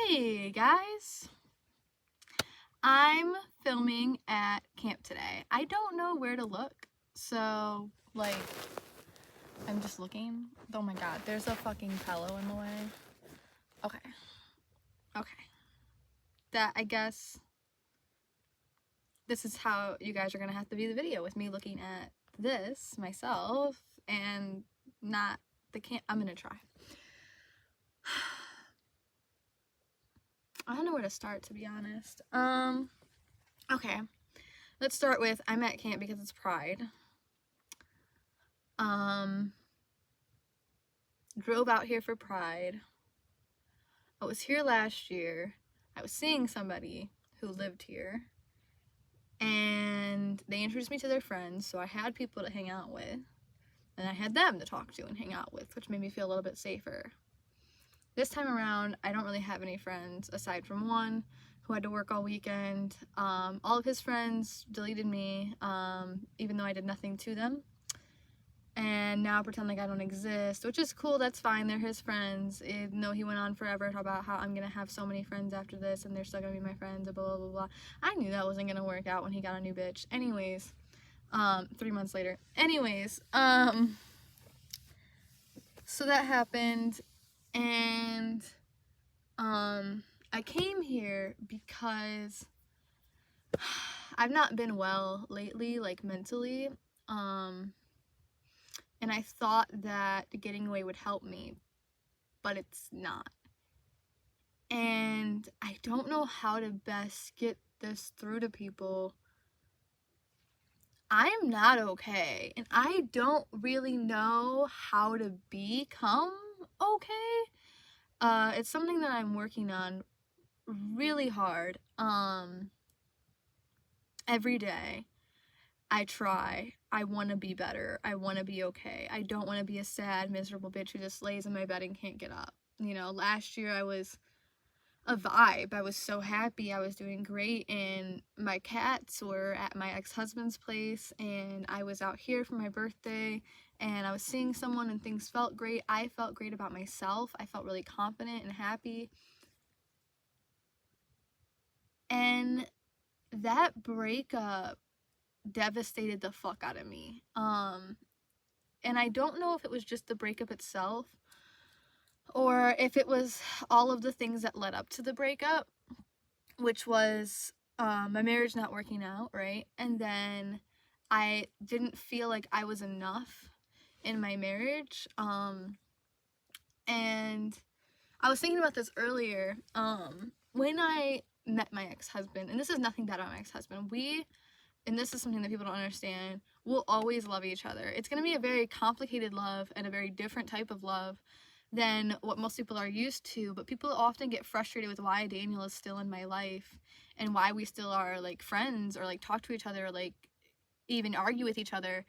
Hey guys, I'm filming at camp today. I don't know where to look, so I'm just looking. Oh my god, there's a fucking pillow in the way. Okay. That, I guess, this is how you guys are gonna have to view the video, with me looking at this myself and not the camp. I'm gonna try. I don't know where to start, to be honest. Okay. Let's start with, I'm at camp because it's Pride. Drove out here for Pride. I was here last year. I was seeing somebody who lived here, and they introduced me to their friends, so I had people to hang out with, and I had them to talk to and hang out with, which made me feel a little bit safer. This time around, I don't really have any friends aside from one who had to work all weekend. All of his friends deleted me, even though I did nothing to them, and now pretend like I don't exist, which is cool. That's fine. They're his friends. Even though he went on forever about how I'm gonna have so many friends after this and they're still gonna be my friends, blah blah blah blah. I knew that wasn't gonna work out when he got a new bitch. Anyways, 3 months later. Anyways, so that happened, and I came here because I've not been well lately, like mentally. And I thought that getting away would help me, but it's not. And I don't know how to best get this through to people. I am not okay, and I don't really know how to become okay. It's something that I'm working on really hard. Every day. I try. I want to be better. I want to be okay. I don't want to be a sad, miserable bitch who just lays in my bed and can't get up. You know, last year I was a vibe. I was so happy. I was doing great, and my cats were at my ex-husband's place, and I was out here for my birthday, and I was seeing someone and things felt great. I felt great about myself. I felt really confident and happy. And that breakup devastated the fuck out of me. And I don't know if it was just the breakup itself or if it was all of the things that led up to the breakup, which was my marriage not working out, right? And then I didn't feel like I was enough in my marriage. And I was thinking about this earlier. When I met my ex-husband, and this is nothing bad about my ex-husband, and this is something that people don't understand, we'll always love each other. It's going to be a very complicated love and a very different type of love than what most people are used to, but people often get frustrated with why Daniel is still in my life and why we still are like friends or like talk to each other or like even argue with each other.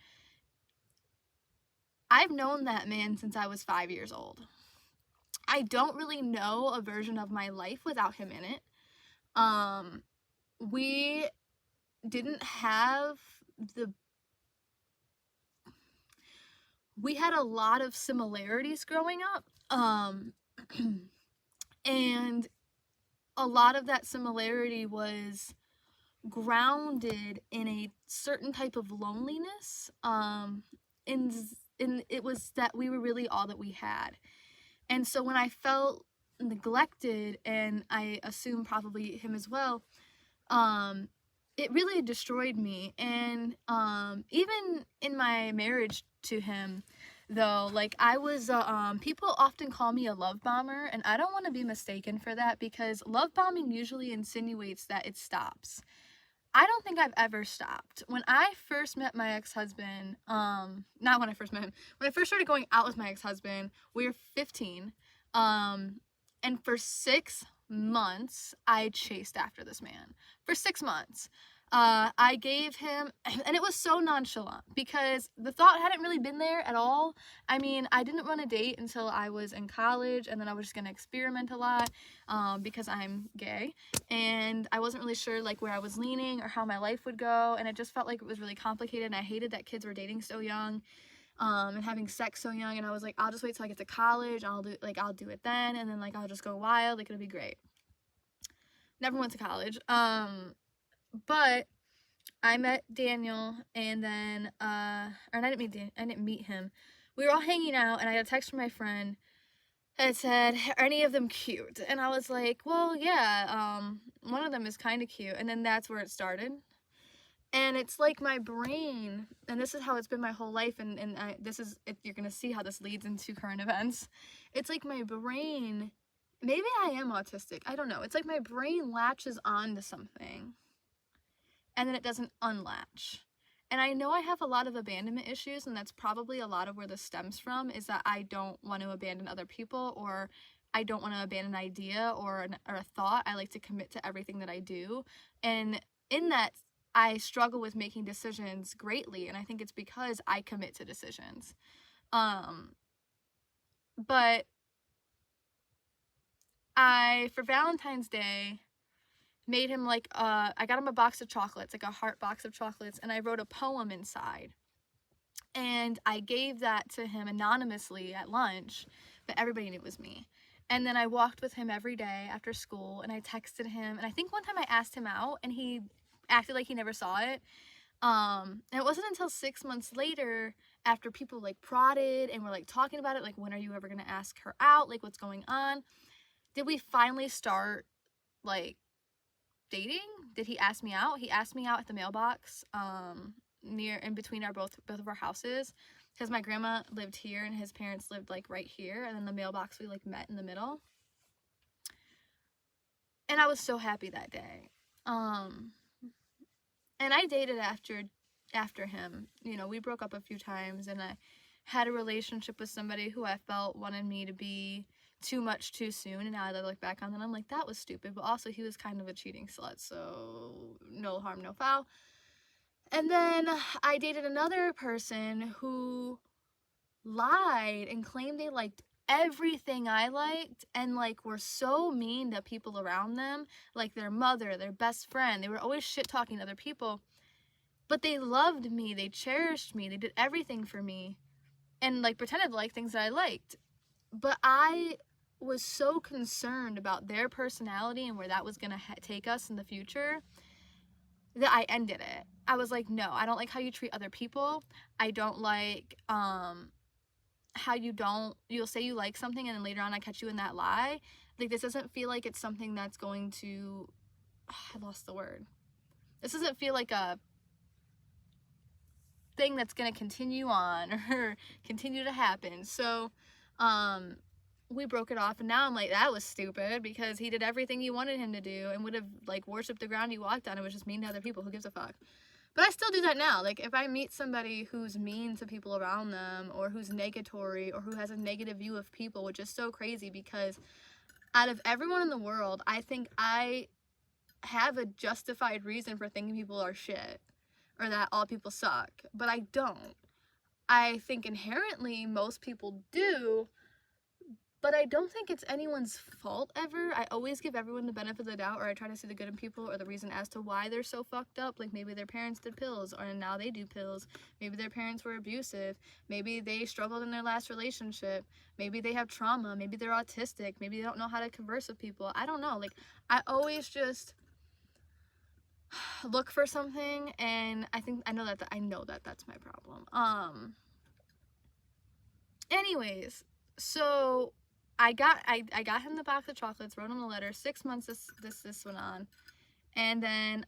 I've known that man since I was 5 years old. I don't really know a version of my life without him in it. We didn't have we had a lot of similarities growing up, and a lot of that similarity was grounded in a certain type of loneliness, and it was that we were really all that we had. And so when I felt neglected, and I assume probably him as well, it really destroyed me. And even in my marriage to him, though, like, I was people often call me a love bomber, and I don't want to be mistaken for that, because love bombing usually insinuates that it stops. I don't think I've ever stopped. When I first met my ex-husband, not when I first met him, when I first started going out with my ex-husband, we were 15, and for 6 months, I chased after this man. For 6 months. I gave him, and it was so nonchalant because the thought hadn't really been there at all. I mean, I didn't run a date until I was in college, and then I was just gonna experiment a lot, because I'm gay, and I wasn't really sure like where I was leaning or how my life would go, and it just felt like it was really complicated, and I hated that kids were dating so young, and having sex so young, and I was like, I'll just wait till I get to college, I'll do it then, and then like I'll just go wild, like it'll be great. never went to college. But I met Daniel, and then, or I didn't meet him. We were all hanging out, and I got a text from my friend that said, "Are any of them cute?" And I was like, "Well, yeah, one of them is kind of cute." And then that's where it started. And it's like my brain, and this is how it's been my whole life, this is, you're gonna see how this leads into current events. It's like my brain, maybe I am autistic, I don't know. It's like my brain latches on to something, and then it doesn't unlatch. And I know I have a lot of abandonment issues, and that's probably a lot of where this stems from, is that I don't want to abandon other people, or I don't want to abandon an idea or a thought. I like to commit to everything that I do. And in that, I struggle with making decisions greatly, and I think it's because I commit to decisions. But for Valentine's Day, made him like, I got him a box of chocolates, like a heart box of chocolates, and I wrote a poem inside. And I gave that to him anonymously at lunch, but everybody knew it was me. And then I walked with him every day after school, and I texted him, and I think one time I asked him out, and he acted like he never saw it. And it wasn't until 6 months later, after people like prodded and were like talking about it, like, when are you ever gonna ask her out, like, what's going on, did we finally start like dating. Did he ask me out? He asked me out at the mailbox, near in between both of our houses, because my grandma lived here and his parents lived like right here, and then the mailbox, we like met in the middle. And I was so happy that day. And I dated after him. You know, we broke up a few times, and I had a relationship with somebody who I felt wanted me to be too much too soon, and now I look back on that, I'm like, that was stupid. But also, he was kind of a cheating slut, so no harm, no foul. And then I dated another person who lied and claimed they liked everything I liked, and like were so mean to people around them, like their mother, their best friend. They were always shit talking other people, but they loved me, they cherished me, they did everything for me, and like pretended to like things that I liked. But I was so concerned about their personality and where that was gonna take us in the future that I ended it. I was like, no, I don't like how you treat other people. I don't like how you'll say you like something and then later on I catch you in that lie. Like, this doesn't feel like it's something that's going to, I lost the word. This doesn't feel like a thing that's going to continue on or continue to happen. So, we broke it off, and now I'm like, that was stupid, because he did everything you wanted him to do and would have like worshipped the ground you walked on. It was just mean to other people. Who gives a fuck? But I still do that now. Like, if I meet somebody who's mean to people around them, or who's negatory, or who has a negative view of people, which is so crazy, because out of everyone in the world, I think I have a justified reason for thinking people are shit, or that all people suck, but I don't. I think inherently most people do, but I don't think it's anyone's fault ever. I always give everyone the benefit of the doubt, or I try to see the good in people, or the reason as to why they're so fucked up. Like, maybe their parents did pills, or now they do pills. Maybe their parents were abusive. Maybe they struggled in their last relationship. Maybe they have trauma. Maybe they're autistic. Maybe they don't know how to converse with people. I don't know. Like, I always just look for something, and I know that that's my problem. Anyways, so I got him the box of chocolates, wrote him a letter. 6 months this went on, and then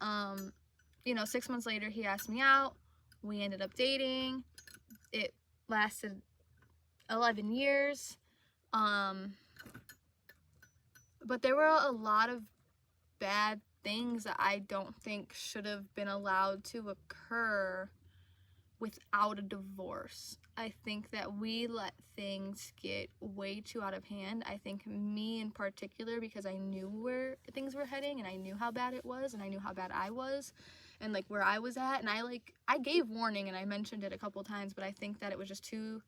6 months later he asked me out. We ended up dating. It lasted 11 years. But there were a lot of bad things that I don't think should have been allowed to occur without a divorce. I think that we let things get way too out of hand. I think me in particular, because I knew where things were heading, and I knew how bad it was, and I knew how bad I was, and like where I was at, and I gave warning, and I mentioned it a couple times, but I think that it was just too,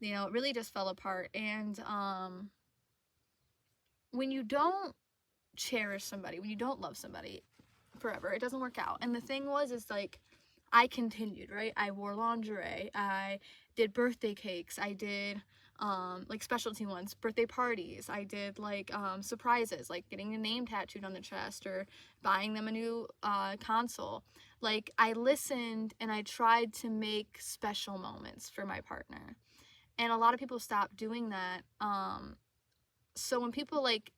it really just fell apart. And when you don't cherish somebody, when you don't love somebody forever, it doesn't work out. And the thing is like, I continued, right? I wore lingerie, I did birthday cakes, I did like specialty ones, birthday parties. I did like surprises, like getting a name tattooed on the chest or buying them a new console. Like, I listened and I tried to make special moments for my partner. And a lot of people stopped doing that. So when people like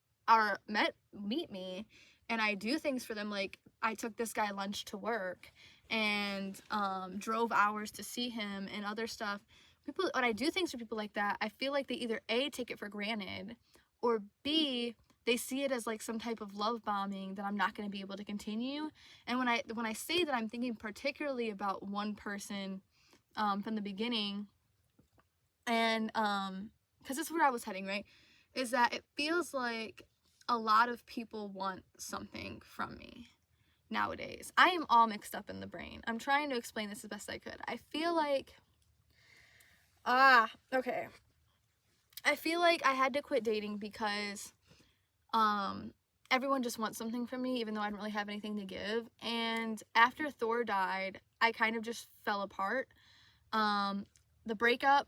meet me and I do things for them, like I took this guy lunch to work and drove hours to see him and other stuff. People, when I do things for people like that, I feel like they either A, take it for granted, or B, they see it as like some type of love bombing that I'm not going to be able to continue. And when I say that, I'm thinking particularly about one person from the beginning, and because this is where I was heading, right? Is that it feels like a lot of people want something from me nowadays. I am all mixed up in the brain. I'm trying to explain this as best I could. I feel like okay. I feel like I had to quit dating because everyone just wants something from me, even though I don't really have anything to give. And after Thor died, I kind of just fell apart. The breakup,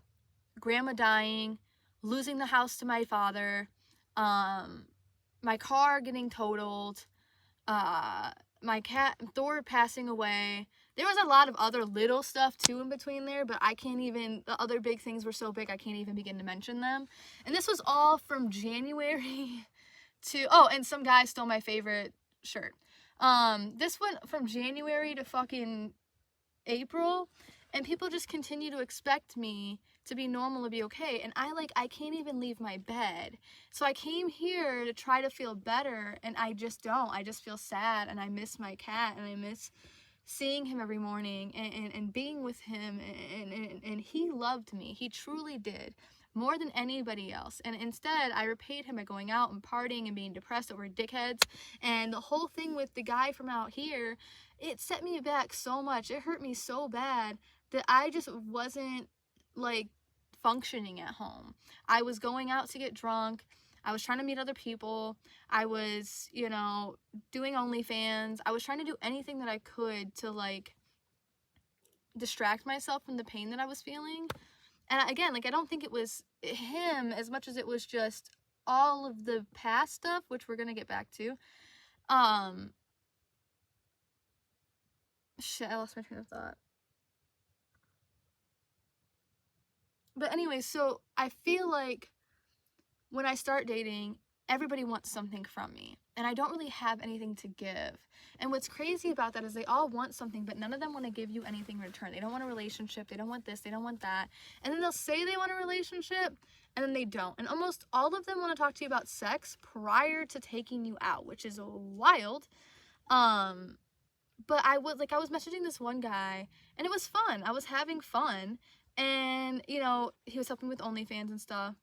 grandma dying, losing the house to my father, my car getting totaled, my cat, Thor passing away. There was a lot of other little stuff too in between there, but I can't even, the other big things were so big I can't even begin to mention them. And this was all from January to, oh, and some guy stole my favorite shirt. This went from January to fucking April, and people just continue to expect me to be normal and be okay, and I can't even leave my bed. So I came here to try to feel better, and I just don't. I just feel sad, and I miss my cat, and I miss seeing him every morning and being with him, and he loved me. He truly did, more than anybody else. And instead, I repaid him by going out and partying and being depressed over dickheads. And the whole thing with the guy from out here, it set me back so much. It hurt me so bad that I just wasn't like functioning at home. I was going out to get drunk. I was trying to meet other people. I was, doing OnlyFans. I was trying to do anything that I could to like distract myself from the pain that I was feeling. And again, like, I don't think it was him as much as it was just all of the past stuff, which we're gonna get back to. Shit, I lost my train of thought. But anyway, so I feel like when I start dating, everybody wants something from me, and I don't really have anything to give. And what's crazy about that is they all want something, but none of them want to give you anything in return. They don't want a relationship, they don't want this, they don't want that, and then they'll say they want a relationship, and then they don't. And almost all of them want to talk to you about sex prior to taking you out, which is wild. But I was messaging this one guy, and it was fun. I was having fun, and he was helping with OnlyFans and stuff.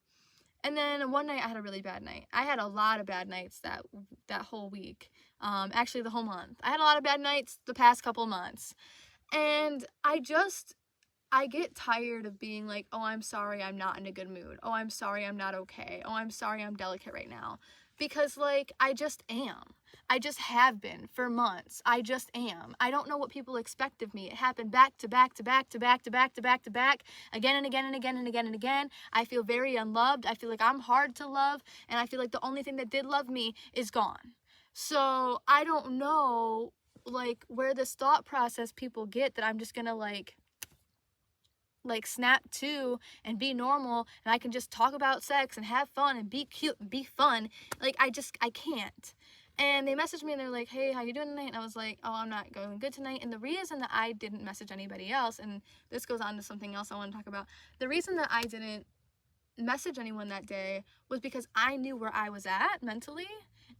And then one night I had a really bad night. I had a lot of bad nights that whole week. Actually, the whole month. I had a lot of bad nights the past couple months. And I get tired of being like, oh, I'm sorry, I'm not in a good mood. Oh, I'm sorry, I'm not okay. Oh, I'm sorry, I'm delicate right now. Because, like, I just am. I just have been for months. I just am. I don't know what people expect of me. It happened back to back to back to back to back to back to back, again and again and again and again and again. I feel very unloved. I feel like I'm hard to love, and I feel like the only thing that did love me is gone. So I don't know, like, where this thought process people get that I'm just gonna like snap to and be normal, and I can just talk about sex and have fun and be cute and be fun. Like, I can't. And they messaged me and they're like, hey, how you doing tonight? And I was like, oh, I'm not going good tonight. And the reason that I didn't message anybody else, and this goes on to something else I want to talk about, the reason that I didn't message anyone that day was because I knew where I was at mentally,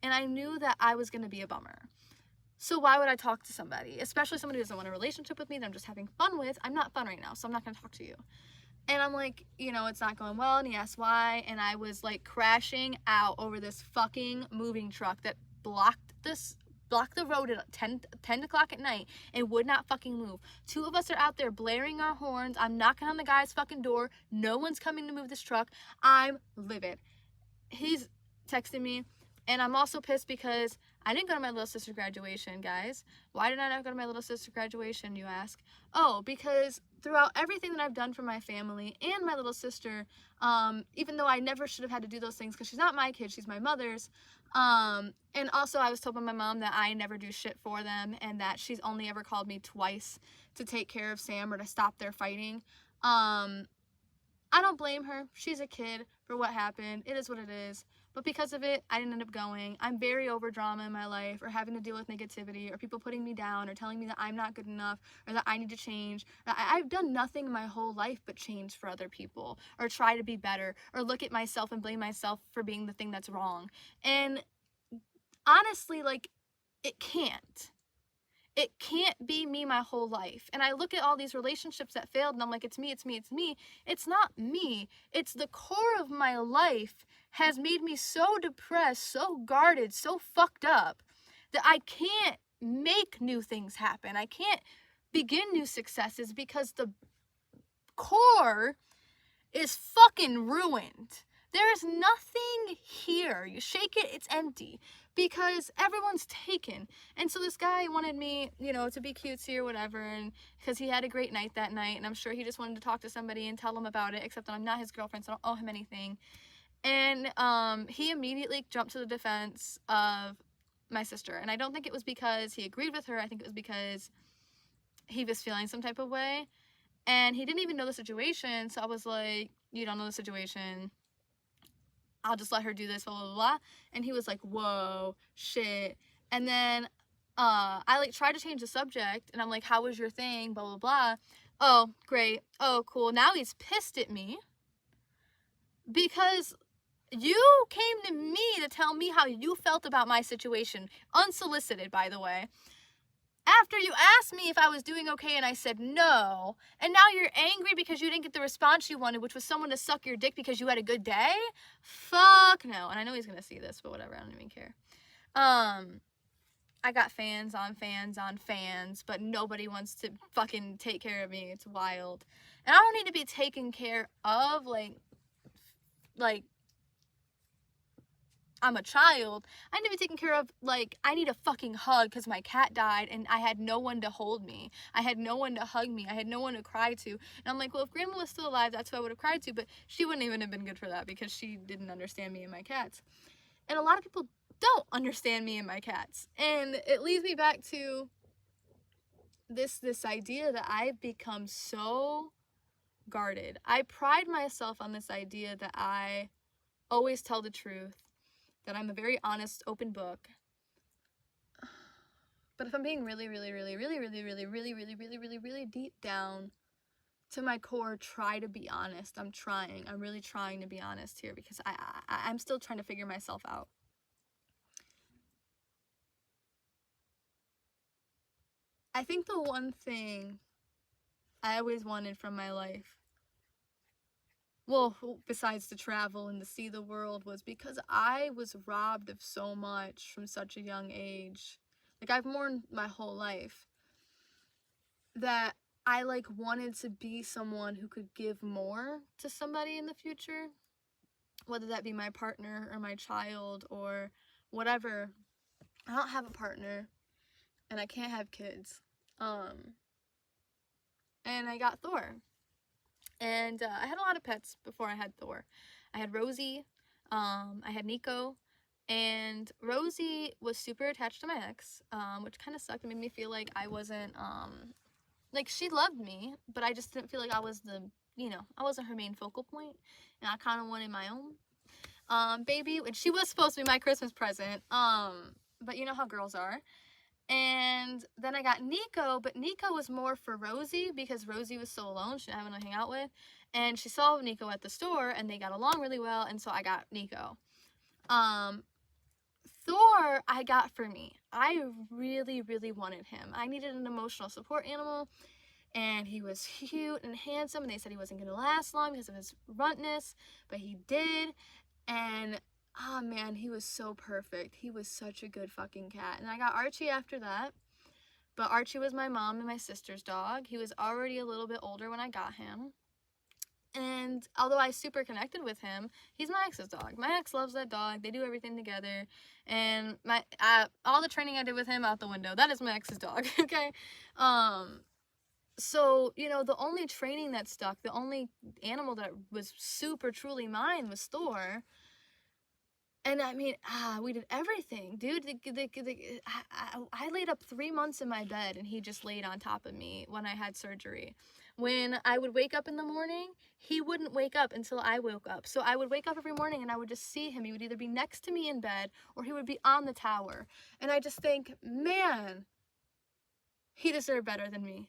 and I knew that I was going to be a bummer. So why would I talk to somebody, especially somebody who doesn't want a relationship with me that I'm just having fun with? I'm not fun right now, so I'm not going to talk to you. And I'm like, it's not going well, and he asked why, and I was like crashing out over this fucking moving truck that blocked the road at 10 o'clock at night and would not fucking move. Two of us are out there blaring our horns. I'm knocking on the guy's fucking door. No one's coming to move this truck. I'm livid. He's texting me, And I'm also pissed because I didn't go to my little sister's graduation, guys. Why did I not go to my little sister's graduation, you ask? Oh, because throughout everything that I've done for my family and my little sister, even though I never should have had to do those things because she's not my kid, she's my mother's. And also I was told by my mom that I never do shit for them and that she's only ever called me twice to take care of Sam or to stop their fighting. I don't blame her. She's a kid for what happened. It is what it is. But because of it, I didn't end up going. I'm very over drama in my life, or having to deal with negativity, or people putting me down, or telling me that I'm not good enough, or that I need to change. I've done nothing my whole life but change for other people, or try to be better, or look at myself and blame myself for being the thing that's wrong. And honestly, like, it can't. It can't be me my whole life. And I look at all these relationships that failed and I'm like, it's me, it's me, it's me. It's not me. It's the core of my life has made me so depressed, so guarded, so fucked up that I can't make new things happen. I can't begin new successes because the core is fucking ruined. There is nothing here. You shake it, it's empty because everyone's taken. And so this guy wanted me, you know, to be cutesy or whatever, and because he had a great night that night, and I'm sure he just wanted to talk to somebody and tell them about it, except that I'm not his girlfriend, so I don't owe him anything. And he immediately jumped to the defense of my sister. And I don't think it was because he agreed with her. I think it was because he was feeling some type of way. And he didn't even know the situation, so I was like, you don't know the situation. I'll just let her do this, blah, blah, blah. And he was like, whoa, shit. And then I like tried to change the subject, and I'm like, how was your thing, blah, blah, blah. Oh, great. Oh, cool. Now he's pissed at me because you came to me to tell me how you felt about my situation, unsolicited, by the way. After you asked me if I was doing okay and I said no, and now you're angry because you didn't get the response you wanted, which was someone to suck your dick because you had a good day? Fuck no. And I know he's gonna see this, but whatever, I don't even care. I got fans on fans on fans, but nobody wants to fucking take care of me. It's wild. And I don't need to be taken care of like I'm a child. I need to be taken care of, like, I need a fucking hug because my cat died and I had no one to hold me. I had no one to hug me. I had no one to cry to. And I'm like, well, if Grandma was still alive, that's who I would have cried to, but she wouldn't even have been good for that because she didn't understand me and my cats. And a lot of people don't understand me and my cats. And it leads me back to this idea that I've become so guarded. I pride myself on this idea that I always tell the truth, that I'm a very honest, open book. But if I'm being really deep down to my core, try to be honest. I'm really trying to be honest here because I'm still trying to figure myself out. I think the one thing I always wanted from my life, well, besides to travel and to see the world, was because I was robbed of so much from such a young age. Like, I've mourned my whole life that I, like, wanted to be someone who could give more to somebody in the future, whether that be my partner or my child or whatever. I don't have a partner, and I can't have kids. And I got Thor. And I had a lot of pets before I had Thor. I had Rosie, I had Nico, and Rosie was super attached to my ex, which kind of sucked. It made me feel like I wasn't, like, she loved me, but I just didn't feel like I was I wasn't her main focal point, and I kind of wanted my own baby, and she was supposed to be my Christmas present, but you know how girls are. And then I got Nico, but Nico was more for Rosie because Rosie was so alone, she didn't have anyone to hang out with. And she saw Nico at the store and they got along really well, and so I got Nico. Thor, I got for me. I really wanted him. I needed an emotional support animal, and he was cute and handsome, and they said he wasn't going to last long because of his runtness, but he did. And oh man, he was so perfect. He was such a good fucking cat. And I got Archie after that. But Archie was my mom and my sister's dog. He was already a little bit older when I got him. And although I super connected with him, he's my ex's dog. My ex loves that dog. They do everything together. And all the training I did with him out the window. That is my ex's dog, okay? So, you know, the only training that stuck, the only animal that was super truly mine was Thor. And I mean, we did everything, dude. I laid up 3 months in my bed, and he just laid on top of me when I had surgery. When I would wake up in the morning, he wouldn't wake up until I woke up. So I would wake up every morning, and I would just see him. He would either be next to me in bed, or he would be on the tower. And I just think, man, he deserved better than me.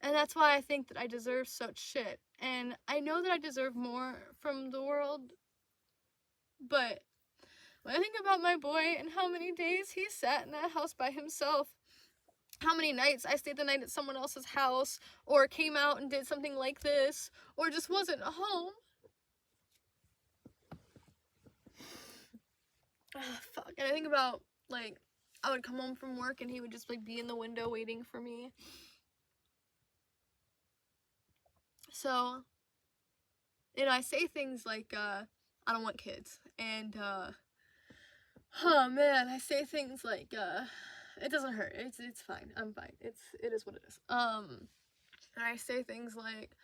And that's why I think that I deserve such shit. And I know that I deserve more from the world, but when I think about my boy and how many days he sat in that house by himself, how many nights I stayed the night at someone else's house, or came out and did something like this, or just wasn't home. Fuck. And I think about, like, I would come home from work and he would just, like, be in the window waiting for me. So, you know, I say things like, I don't want kids. And, oh man, I say things like, it doesn't hurt. It's fine. I'm fine. It is what it is. And I say things like,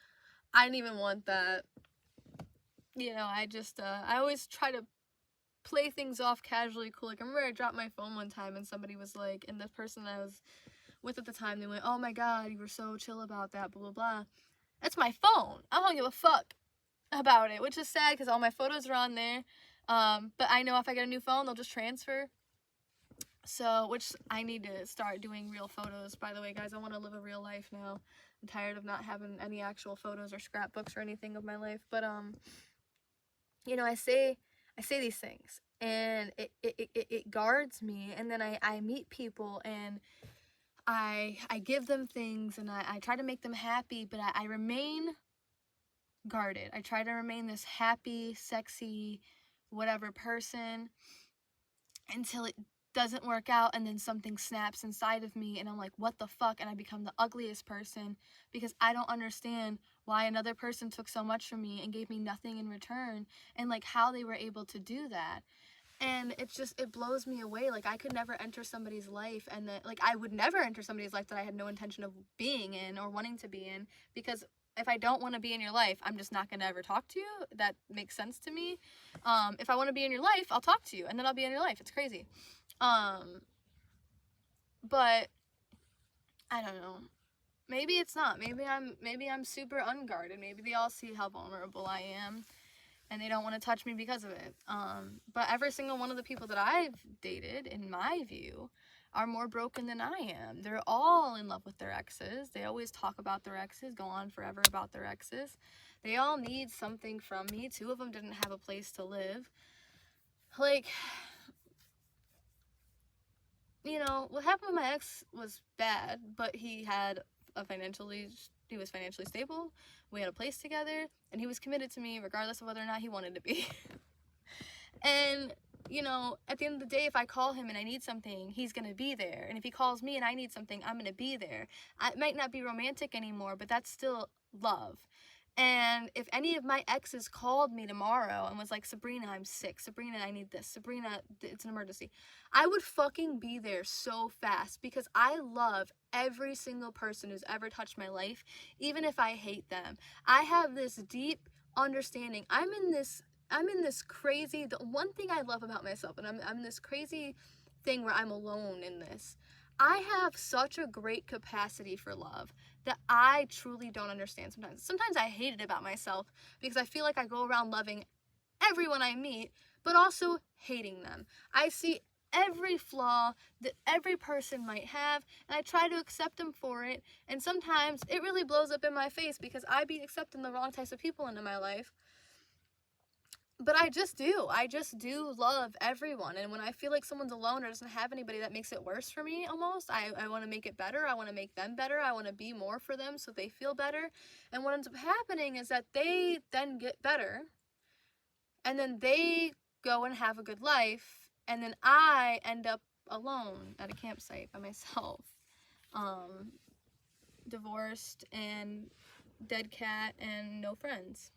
I didn't even want that. You know, I always try to play things off casually, cool. Like, I remember I dropped my phone one time and somebody was like, and the person I was with at the time, they went, oh my god, you were so chill about that, blah, blah, blah. That's my phone. I don't give a fuck about it, which is sad because all my photos are on there. But I know if I get a new phone, they'll just transfer. So, which I need to start doing real photos, by the way, guys. I want to live a real life now. I'm tired of not having any actual photos or scrapbooks or anything of my life. But, you know, I say these things, and it guards me. And then I meet people, and I give them things, and I try to make them happy, but I remain guarded. I try to remain this happy, sexy, whatever person until it doesn't work out, and then something snaps inside of me, and I'm like, what the fuck? And I become the ugliest person because I don't understand why another person took so much from me and gave me nothing in return, and like how they were able to do that. And it's just, it blows me away. Like, I could never enter somebody's life, and that, like, I would never enter somebody's life that I had no intention of being in or wanting to be in, because if I don't want to be in your life, I'm just not going to ever talk to you. That makes sense to me. If I want to be in your life, I'll talk to you, and then I'll be in your life. It's crazy. But I don't know. Maybe it's not. Maybe I'm super unguarded. Maybe they all see how vulnerable I am, and they don't want to touch me because of it. But every single one of the people that I've dated, in my view, are more broken than I am. They're all in love with their exes. They always talk about their exes, go on forever about their exes. They all need something from me. 2 of them didn't have a place to live. Like, you know, what happened with my ex was bad, but he was financially stable. We had a place together, and he was committed to me regardless of whether or not he wanted to be. And, you know, at the end of the day, if I call him and I need something, he's gonna be there. And if he calls me and I need something, I'm gonna be there. It might not be romantic anymore, but that's still love. And if any of my exes called me tomorrow and was like, Sabrina, I'm sick. Sabrina, I need this. Sabrina, it's an emergency. I would fucking be there so fast because I love every single person who's ever touched my life, even if I hate them. I have this deep understanding. I'm in this crazy, the one thing I love about myself, and I'm this crazy thing where I'm alone in this. I have such a great capacity for love that I truly don't understand sometimes. Sometimes I hate it about myself because I feel like I go around loving everyone I meet, but also hating them. I see every flaw that every person might have, and I try to accept them for it, and sometimes it really blows up in my face because I be accepting the wrong types of people into my life. But I just do love everyone. And when I feel like someone's alone or doesn't have anybody, that makes it worse for me almost. I want to make it better. I want to make them better. I want to be more for them so they feel better. And what ends up happening is that they then get better. And then they go and have a good life. And then I end up alone at a campsite by myself. Divorced and dead cat, and no friends.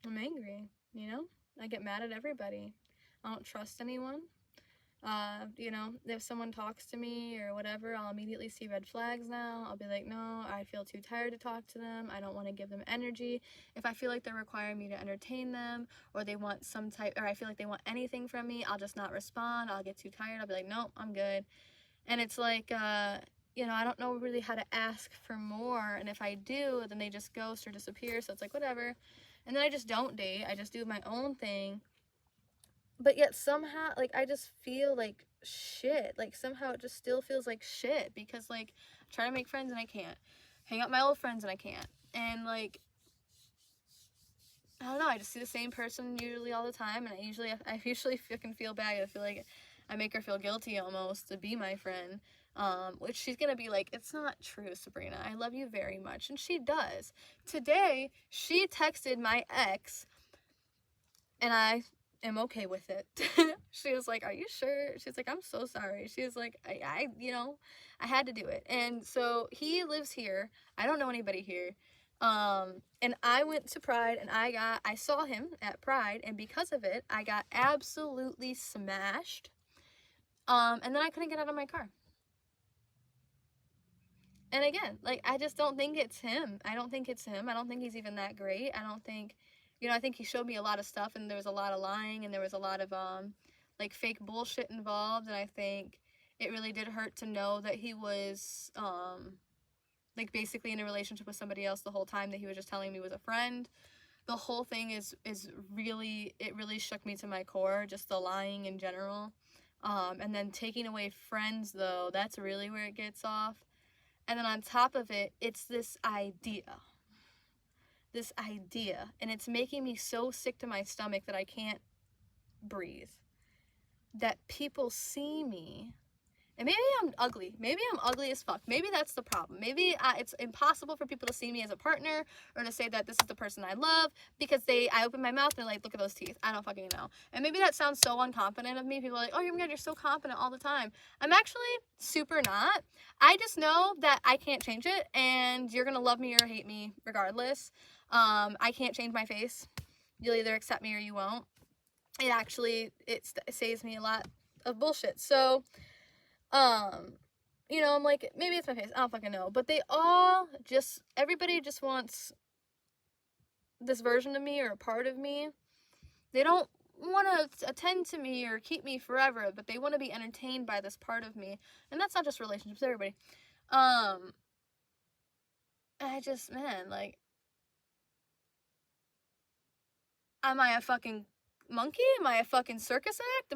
I'm angry, you know? I get mad at everybody. I don't trust anyone. You know, if someone talks to me or whatever, I'll immediately see red flags now. I'll be like, no, I feel too tired to talk to them. I don't want to give them energy. If I feel like they're requiring me to entertain them, or they want some type, or I feel like they want anything from me, I'll just not respond. I'll get too tired. I'll be like, no, I'm good. And it's like, you know, I don't know really how to ask for more. And if I do, then they just ghost or disappear. So it's like, whatever. And then I just don't date. I just do my own thing. But yet somehow, like, I just feel like shit. Like, somehow it just still feels like shit, because, like, I try to make friends and I can't. Hang out with my old friends and I can't. And, like, I don't know, I just see the same person usually all the time, and I usually fucking feel bad. I feel like I make her feel guilty almost to be my friend. Which she's gonna be like, it's not true, Sabrina. I love you very much. And she does. Today, she texted my ex, and I am okay with it. She was like, are you sure? She's like, I'm so sorry. She was like, I you know, I had to do it. And so he lives here. I don't know anybody here. And I went to Pride, and I saw him at Pride, and because of it, I got absolutely smashed. And then I couldn't get out of my car. And again, like, I just don't think it's him. I don't think it's him. I don't think he's even that great. I don't think, you know, I think he showed me a lot of stuff, and there was a lot of lying, and there was a lot of, like, fake bullshit involved, and I think it really did hurt to know that he was, like, basically in a relationship with somebody else the whole time that he was just telling me was a friend. The whole thing is really, it really shook me to my core, just the lying in general. And then taking away friends, though, that's really where it gets off. And then on top of it, it's this idea, and it's making me so sick to my stomach that I can't breathe, that people see me, and maybe I'm ugly, as fuck, maybe that's the problem, maybe it's impossible for people to see me as a partner, or to say that this is the person I love, because I open my mouth and they're like, look at those teeth. I don't fucking know. And maybe that sounds so unconfident of me. People are like, oh my god, you're so confident all the time. I'm actually super not. I just know that I can't change it, and you're gonna love me or hate me regardless. I can't change my face. You'll either accept me or you won't. It saves me a lot of bullshit. So you know, I'm like, maybe it's my face, I don't fucking know, but everybody just wants this version of me, or a part of me. They don't want to attend to me or keep me forever, but they want to be entertained by this part of me. And that's not just relationships, everybody. I just, man, like, am I a fucking monkey? Am I a fucking circus act?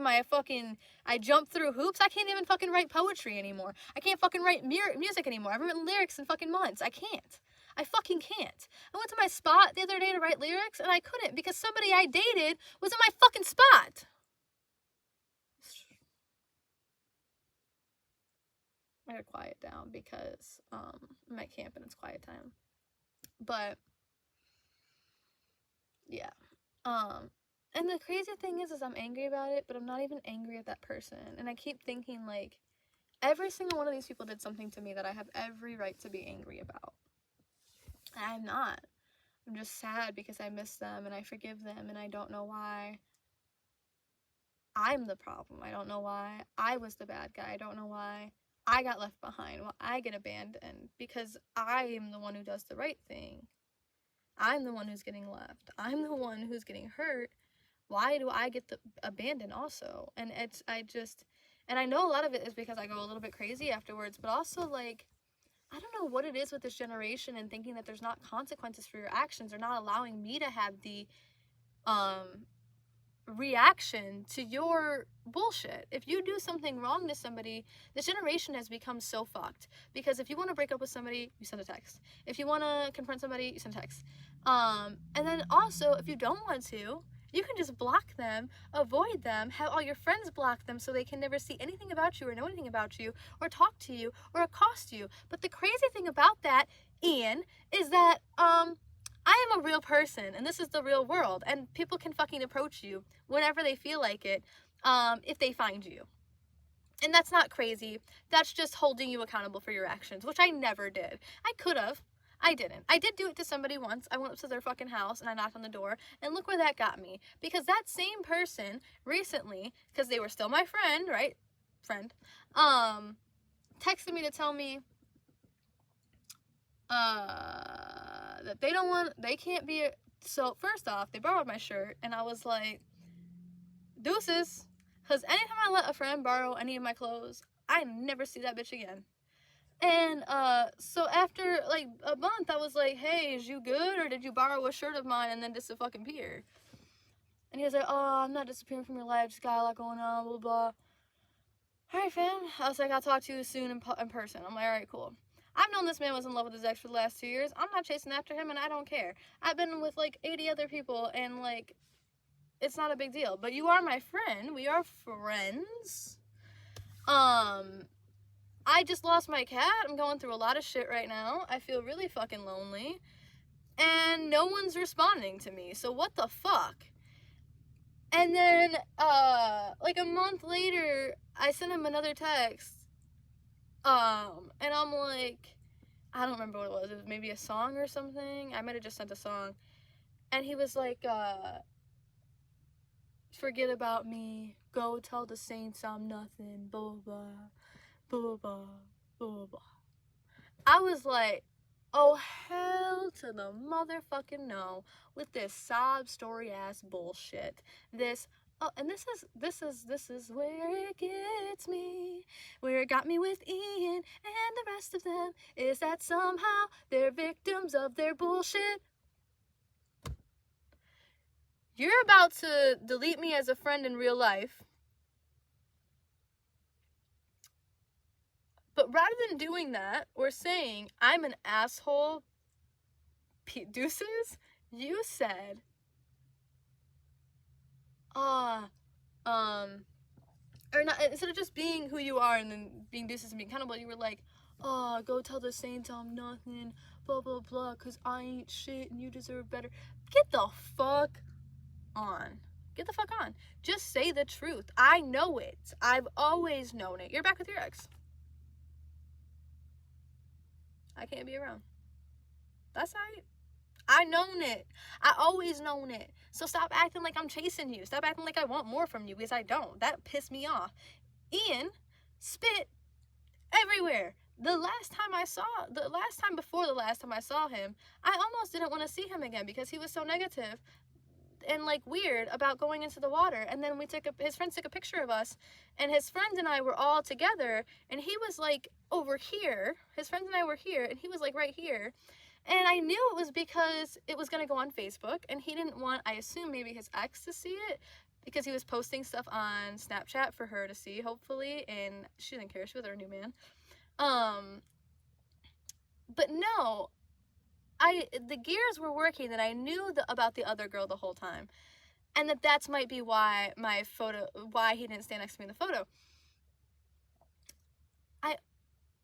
I jump through hoops? I can't even fucking write poetry anymore. I can't fucking write music anymore. I haven't written lyrics in fucking months. I can't. I fucking can't. I went to my spot the other day to write lyrics, and I couldn't, because somebody I dated was in my fucking spot. I gotta quiet down, because I'm at camp and it's quiet time. But yeah. And the crazy thing is I'm angry about it, but I'm not even angry at that person. And I keep thinking, like, every single one of these people did something to me that I have every right to be angry about. And I'm not. I'm just sad because I miss them, and I forgive them, and I don't know why I'm the problem. I don't know why I was the bad guy. I don't know why I got left behind, why I get abandoned, because I am the one who does the right thing. I'm the one who's getting left. I'm the one who's getting hurt. Why do I get abandoned also? And I know a lot of it is because I go a little bit crazy afterwards, but also, like, I don't know what it is with this generation and thinking that there's not consequences for your actions, or not allowing me to have the reaction to your bullshit. If you do something wrong to somebody, this generation has become so fucked, because if you want to break up with somebody, you send a text. If you want to confront somebody, you send a text. And then also, if you don't want to, you can just block them, avoid them, have all your friends block them so they can never see anything about you or know anything about you or talk to you or accost you. But the crazy thing about that, Ian, is that I am a real person, and this is the real world, and people can fucking approach you whenever they feel like it, if they find you. And that's not crazy. That's just holding you accountable for your actions, which I never did. I could have. I didn't. I did do it to somebody once. I went up to their fucking house and I knocked on the door, and look where that got me. Because that same person recently, because they were still my friend, right? Friend, texted me to tell me that they can't be. So first off, they borrowed my shirt, and I was like, deuces. Because anytime I let a friend borrow any of my clothes, I never see that bitch again. And so after like a month, I was like, hey, is you good, or did you borrow a shirt of mine and then just disappear? And he was like, oh, I'm not disappearing from your life, just got a lot going on, blah blah. Alright, fam. I was like, I'll talk to you soon in person. I'm like, alright, cool. I've known this man was in love with his ex for the last 2 years. I'm not chasing after him, and I don't care. I've been with like 80 other people, and like, it's not a big deal. But you are my friend. We are friends. I just lost my cat. I'm going through a lot of shit right now. I feel really fucking lonely. And no one's responding to me. So what the fuck? And then, like a month later, I sent him another text. And I'm like, I don't remember what it was. It was maybe a song or something. I might have just sent a song. And he was like, forget about me. Go tell the saints I'm nothing. Blah, blah, blah, blah, blah, blah. I was like, oh, hell to the motherfucking no with this sob story ass bullshit. This, oh, and this is where it gets me. Where it got me with Ian and the rest of them is that somehow they're victims of their bullshit. You're about to delete me as a friend in real life. But rather than doing that or saying I'm an asshole, deuces, you said, or not, instead of just being who you are and then being deuces and being accountable, you were like, go tell the saints I'm nothing, blah, blah, blah, because I ain't shit and you deserve better. Get the fuck on. Get the fuck on. Just say the truth. I know it. I've always known it. You're back with your ex. I can't be around. That's right. I known it. I always known it. So stop acting like I'm chasing you. Stop acting like I want more from you, because I don't. That pissed me off. Ian spit everywhere. The last time before the last time I saw him, I almost didn't want to see him again because he was so negative and like weird about going into the water. And then his friends took a picture of us, and his friend and I were all together, and he was like over here. His friends and I were here, and he was like right here. And I knew it was because it was going to go on Facebook, and he didn't want, I assume, maybe his ex to see it, because he was posting stuff on Snapchat for her to see, hopefully, and she didn't care. She was her new man. But no, the gears were working that I knew about the other girl the whole time, and that's might be why why he didn't stand next to me in the photo. I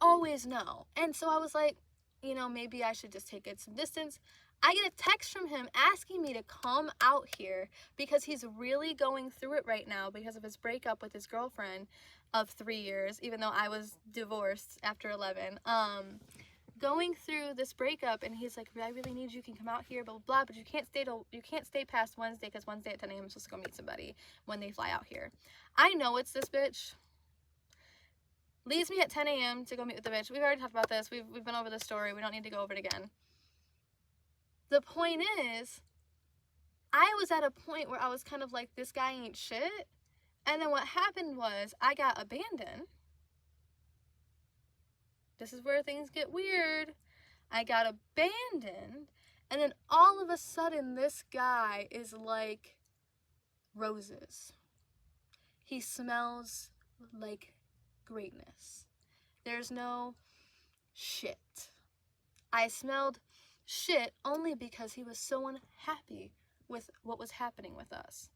always know. And so I was like, you know, maybe I should just take it some distance. I get a text from him asking me to come out here because he's really going through it right now because of his breakup with his girlfriend of 3 years, even though I was divorced after 11. Going through this breakup, and he's like, I really need you, can come out here, blah, blah, blah, but you can't stay past Wednesday, because Wednesday at 10 a.m. I'm supposed to go meet somebody when they fly out here. I know it's this bitch. Leaves me at 10 a.m. to go meet with the bitch. We've already talked about this. We've been over this story. We don't need to go over it again. The point is, I was at a point where I was kind of like, this guy ain't shit. And then what happened was, I got abandoned. This is where things get weird. I got abandoned, and then all of a sudden, this guy is like roses. He smells like greatness. There's no shit. I smelled shit only because he was so unhappy with what was happening with us.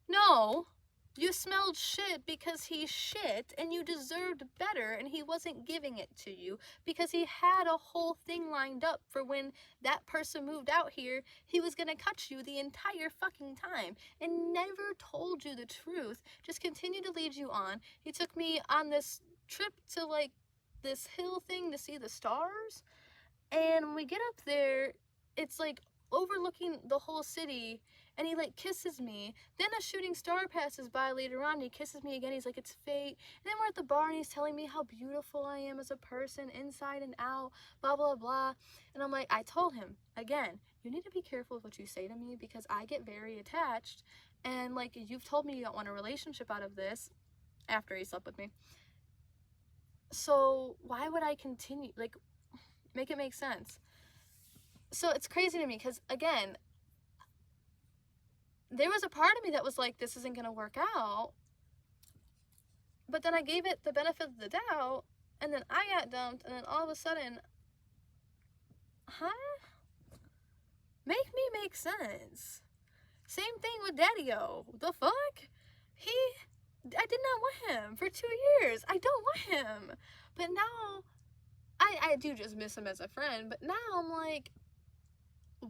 No, You smelled shit because he shit, and you deserved better, and he wasn't giving it to you because he had a whole thing lined up for when that person moved out here. He was gonna cut you the entire fucking time and never told you the truth. Just continued to lead you on. He took me on this trip to like this hill thing to see the stars, and when we get up there, it's like overlooking the whole city, and he like kisses me. Then a shooting star passes by later on, and he kisses me again. He's like, it's fate. And then we're at the bar, and he's telling me how beautiful I am as a person, inside and out, blah blah blah. And I'm like, I told him again, you need to be careful with what you say to me because I get very attached, and like, you've told me you don't want a relationship out of this after he slept with me, so why would I continue? Like, make it make sense. So it's crazy to me because, again, there was a part of me that was like, this isn't gonna work out, but then I gave it the benefit of the doubt, and then I got dumped, and then all of a sudden, make me make sense. Same thing with Daddy-O. The fuck? I did not want him for 2 years. I don't want him. But now, I do just miss him as a friend, but now I'm like,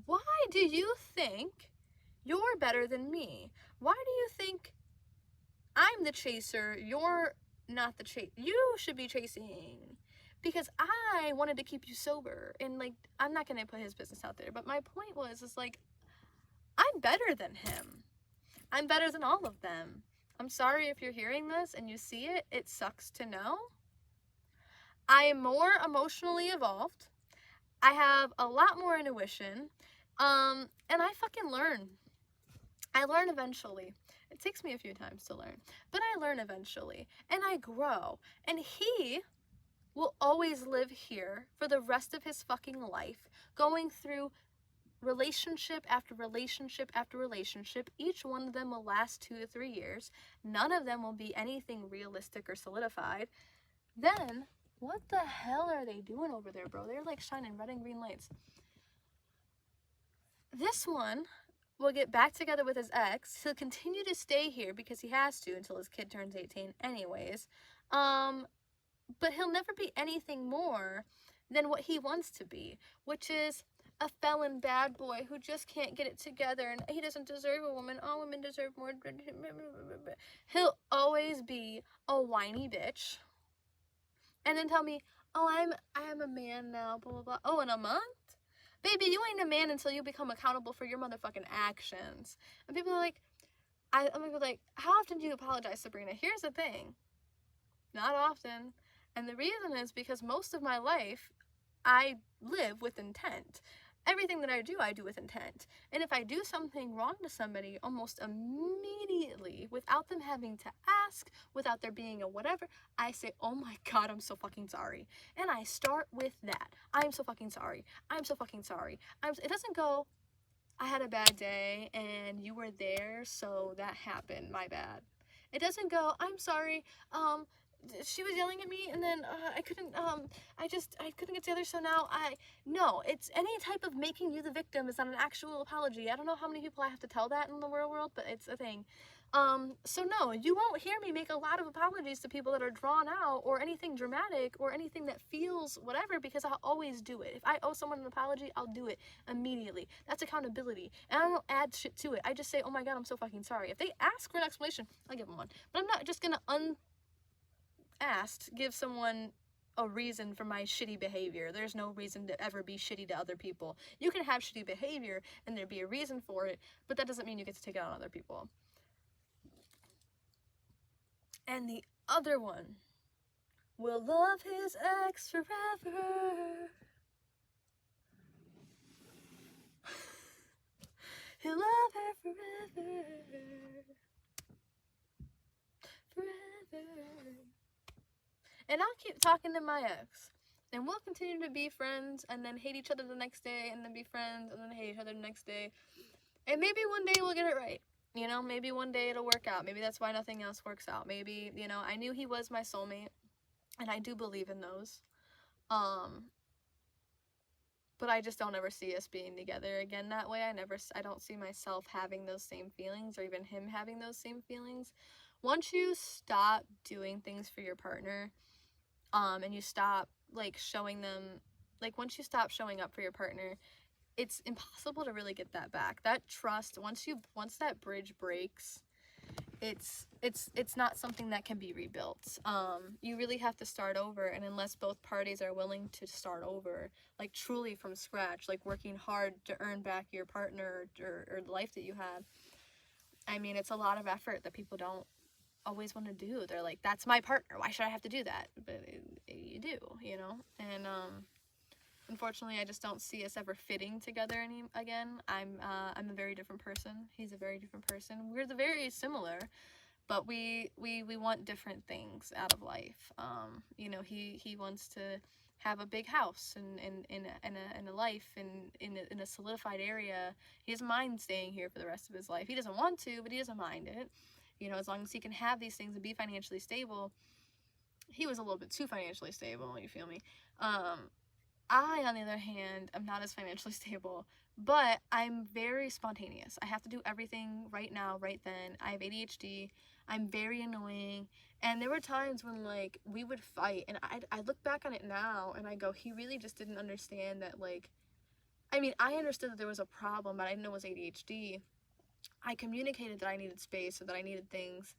why do you think you're better than me? Why do you think I'm the chaser, you're not the chase? You should be chasing. Because I wanted to keep you sober. And like, I'm not gonna put his business out there, but my point was, is like, I'm better than him. I'm better than all of them. I'm sorry if you're hearing this and you see it. It sucks to know. I am more emotionally evolved. I have a lot more intuition. And I fucking learn. I learn eventually. It takes me a few times to learn, but I learn eventually. And I grow. And he will always live here for the rest of his fucking life, going through relationship after relationship after relationship. Each one of them will last 2 to 3 years. None of them will be anything realistic or solidified. Then, what the hell are they doing over there, bro? They're like shining red and green lights. This one will get back together with his ex. He'll continue to stay here because he has to until his kid turns 18 anyways. But he'll never be anything more than what he wants to be, which is a felon bad boy who just can't get it together, and he doesn't deserve a woman. All women deserve more. He'll always be a whiny bitch. And then tell me, oh, I am a man now, blah, blah, blah. Oh, in a month? Baby, you ain't a man until you become accountable for your motherfucking actions. And people are like, I'm gonna be like, how often do you apologize, Sabrina? Here's the thing. Not often. And the reason is because most of my life, I live with intent. Everything that I do with intent. And if I do something wrong to somebody, almost immediately, without them having to ask, without there being a whatever, I say, oh my God, I'm so fucking sorry. And I start with that. I'm so fucking sorry. I'm so fucking sorry. It doesn't go, I had a bad day and you were there, so that happened, my bad. It doesn't go, I'm sorry, she was yelling at me, and then I couldn't get together, so now no, it's any type of making you the victim is not an actual apology. I don't know how many people I have to tell that in the real world, but it's a thing. So no, you won't hear me make a lot of apologies to people that are drawn out, or anything dramatic, or anything that feels whatever, because I'll always do it. If I owe someone an apology, I'll do it immediately. That's accountability. And I don't add shit to it. I just say, oh my God, I'm so fucking sorry. If they ask for an explanation, I'll give them one. But I'm not just gonna give someone a reason for my shitty behavior. There's no reason to ever be shitty to other people. You can have shitty behavior and there be a reason for it, but that doesn't mean you get to take it on other people. And the other one will love his ex forever. He'll love her forever. Forever. And I'll keep talking to my ex. And we'll continue to be friends, and then hate each other the next day, and then be friends, and then hate each other the next day. And maybe one day we'll get it right. You know, maybe one day it'll work out. Maybe that's why nothing else works out. Maybe, you know, I knew he was my soulmate, and I do believe in those. But I just don't ever see us being together again that way. I don't see myself having those same feelings, or even him having those same feelings. once you stop doing things for your partner, and you stop, like, showing them, like, once you stop showing up for your partner, it's impossible to really get that back. That trust, once that bridge breaks, it's not something that can be rebuilt. You really have to start over, and unless both parties are willing to start over, like, truly from scratch, like, working hard to earn back your partner or the life that you had, I mean, it's a lot of effort that people don't always want to do. They're like, that's my partner, why should I have to do that? But you do, you know. And unfortunately, I just don't see us ever fitting together again. I'm a very different person. He's a very different person. We're very similar, but we want different things out of life. You know, he wants to have a big house and in a life in a solidified area. He doesn't mind staying here for the rest of his life. He doesn't want to, but he doesn't mind it. You know, as long as he can have these things and be financially stable. He was a little bit too financially stable, you feel me? I, on the other hand, am not as financially stable, but I'm very spontaneous. I have to do everything right now, right then. I have ADHD. I'm very annoying. And there were times when, like, we would fight, and I look back on it now, and I go, he really just didn't understand that, like, I mean, I understood that there was a problem, but I didn't know it was ADHD. I communicated that I needed space or that I needed things.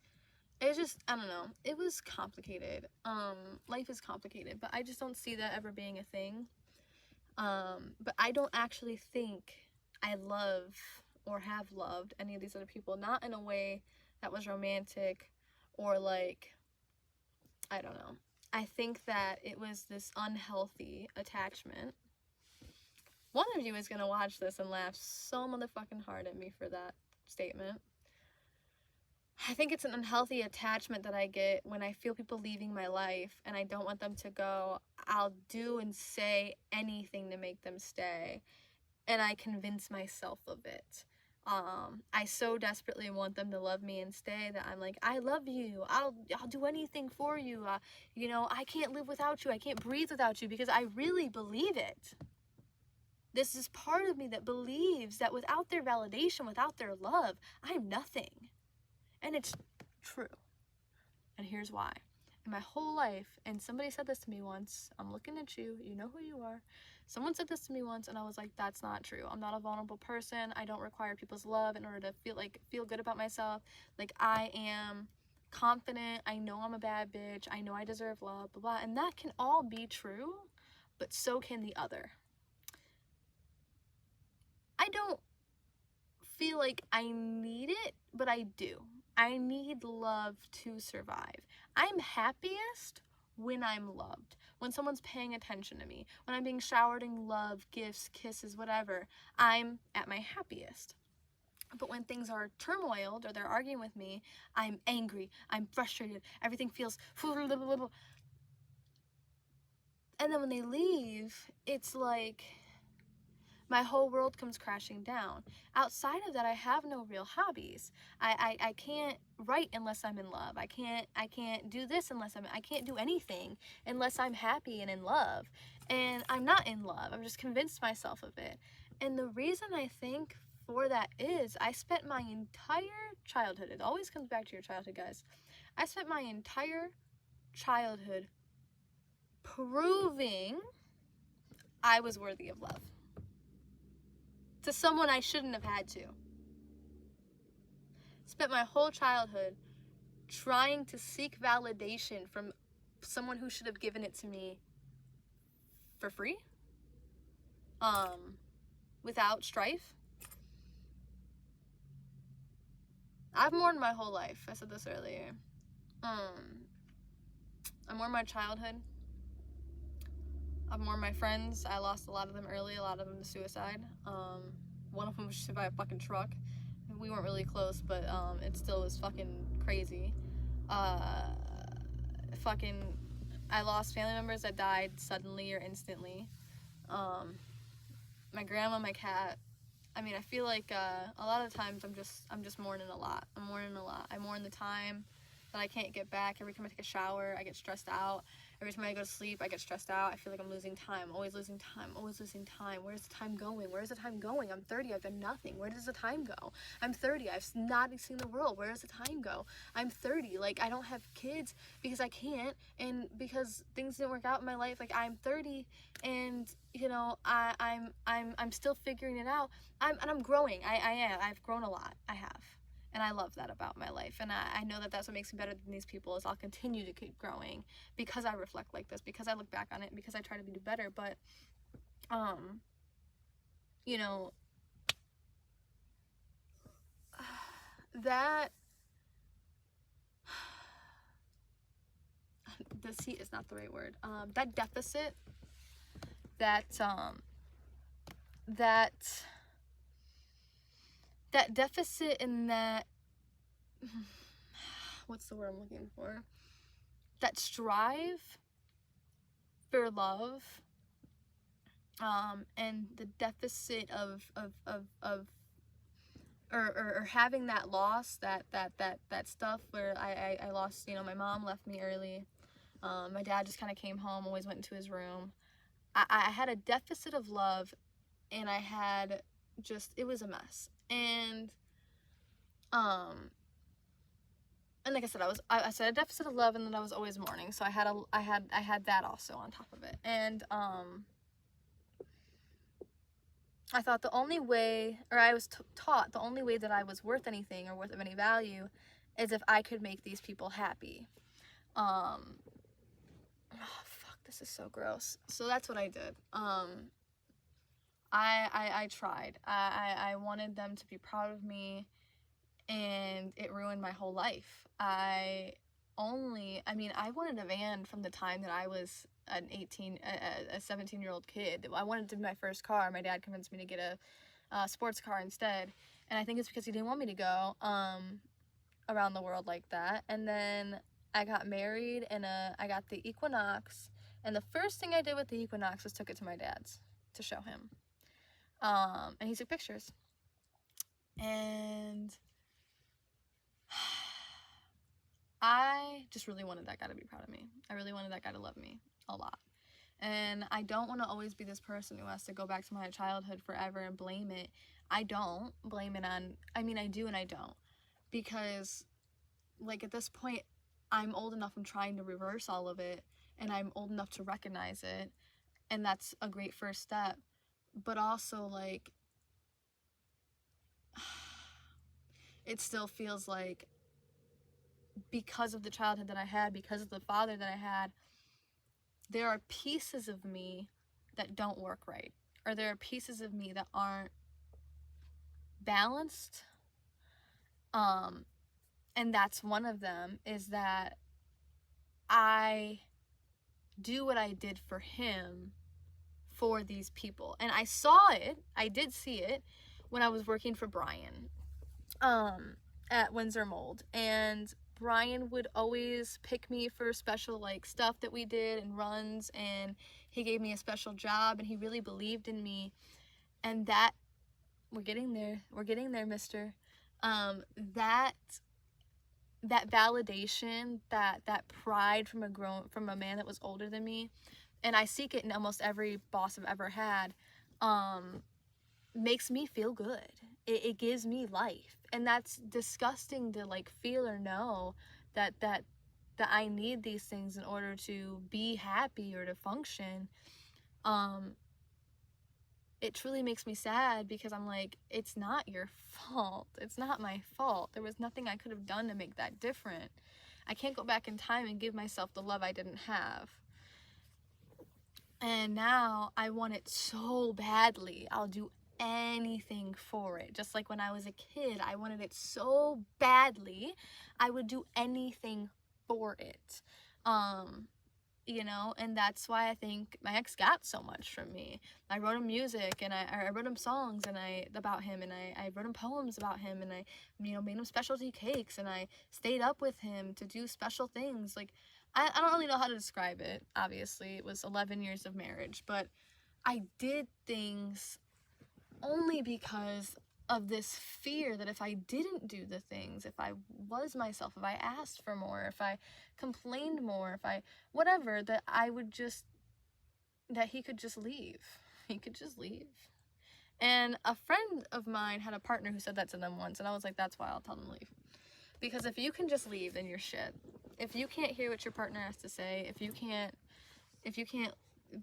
It was just, I don't know. It was complicated. Life is complicated, but I just don't see that ever being a thing. But I don't actually think I love or have loved any of these other people, not in a way that was romantic or, like, I don't know. I think that it was this unhealthy attachment. One of you is gonna watch this and laugh so motherfucking hard at me for that statement. I think it's an unhealthy attachment that I get when I feel people leaving my life and I don't want them to go. I'll do and say anything to make them stay, and I convince myself of it. I so desperately want them to love me and stay that I'm like, I love you. I'll do anything for you. You know, I can't live without you. I can't breathe without you, because I really believe it. This is part of me that believes that without their validation, without their love, I'm nothing. And it's true. And here's why. In my whole life, and somebody said this to me once, I'm looking at you, you know who you are. Someone said this to me once, and I was like, that's not true. I'm not a vulnerable person. I don't require people's love in order to feel good about myself. Like, I am confident. I know I'm a bad bitch. I know I deserve love, blah, blah. And that can all be true, but so can the other. I don't feel like I need it, but I do. I need love to survive. I'm happiest when I'm loved, when someone's paying attention to me, when I'm being showered in love, gifts, kisses, whatever. I'm at my happiest. But when things are turmoiled or they're arguing with me, I'm angry, I'm frustrated, everything feels and then when they leave, it's like my whole world comes crashing down. Outside of that, I have no real hobbies. I can't write unless I'm in love. I can't do this unless I can't do anything unless I'm happy and in love. And I'm not in love. I've just convinced myself of it. And the reason I think for that is I spent my entire childhood, it always comes back to your childhood, guys. I spent my entire childhood proving I was worthy of love to someone I shouldn't have had to. Spent my whole childhood trying to seek validation from someone who should have given it to me for free, without strife. I've mourned my whole life. I said this earlier. I mourned my childhood. I've mourned my friends. I lost a lot of them early, a lot of them to suicide. One of them was hit by a fucking truck. We weren't really close, but it still was fucking crazy. I lost family members that died suddenly or instantly. My grandma, my cat. I mean, I feel like a lot of times I'm just mourning a lot. I mourn the time that I can't get back. Every time I take a shower, I get stressed out. Every time I go to sleep, I get stressed out. I feel like I'm losing time, always losing time, always losing time. Where's the time going? Where's the time going? I'm 30, I've done nothing. Where does the time go? I'm 30, I've not seen the world. Where does the time go? I'm 30, like, I don't have kids because I can't, and because things didn't work out in my life. Like, I'm 30, and you know, I'm still figuring it out. I'm growing. I am. I've grown a lot. I have. And I love that about my life. And I know that that's what makes me better than these people, is I'll continue to keep growing because I reflect like this, because I look back on it, because I try to do better. But, you know, that, deceit is not the right word. That deficit, that deficit in that, what's the word I'm looking for? That strive for love, and the deficit of having that loss, that stuff where I lost, you know, my mom left me early. My dad just kind of came home, always went into his room. I had a deficit of love, and I had just, it was a mess. And like I said, I said a deficit of love, and then I was always mourning. So I had that also on top of it. And I thought the only way, or I was taught the only way that I was worth anything or worth of any value is if I could make these people happy. Oh, fuck, this is so gross. So that's what I did. I tried. I wanted them to be proud of me, and it ruined my whole life. I wanted a van from the time that I was a 17-year-old kid. I wanted to be my first car. My dad convinced me to get a sports car instead. And I think it's because he didn't want me to go around the world like that. And then I got married, and I got the Equinox. And the first thing I did with the Equinox was took it to my dad's to show him. And he took pictures. And I just really wanted that guy to be proud of me. I really wanted that guy to love me a lot. And I don't want to always be this person who has to go back to my childhood forever and blame it. I don't blame it on, I do and I don't. Because, like, at this point, I'm old enough, I'm trying to reverse all of it, and I'm old enough to recognize it, and that's a great first step. But also, like, it still feels like, because of the childhood that I had, because of the father that I had, there are pieces of me that don't work right, or there are pieces of me that aren't balanced. And that's one of them, is that I do what I did for him for these people. And I did see it when I was working for Brian at Windsor Mold, and Brian would always pick me for special, like, stuff that we did and runs, and he gave me a special job, and he really believed in me. And that, we're getting there, mister. That validation, that pride from a man that was older than me, and I seek it in almost every boss I've ever had, makes me feel good. It gives me life. And that's disgusting to, like, feel or know that I need these things in order to be happy or to function. It truly makes me sad, because I'm like, it's not your fault. It's not my fault. There was nothing I could have done to make that different. I can't go back in time and give myself the love I didn't have. And now I want it so badly. I'll do anything for it. Just like when I was a kid, I wanted it so badly, I would do anything for it. You know, and that's why I think my ex got so much from me. I wrote him music, and I wrote him songs about him, and I wrote him poems about him, and I, you know, made him specialty cakes, and I stayed up with him to do special things. Like, I don't really know how to describe it. Obviously, it was 11 years of marriage, but I did things only because of this fear that if I didn't do the things, if I was myself, if I asked for more, if I complained more, if I whatever, that I would just, that he could just leave. He could just leave. And a friend of mine had a partner who said that to them once, and I was like, that's why I'll tell them to leave. Because if you can just leave, then you're shit. If you can't hear what your partner has to say, if you can't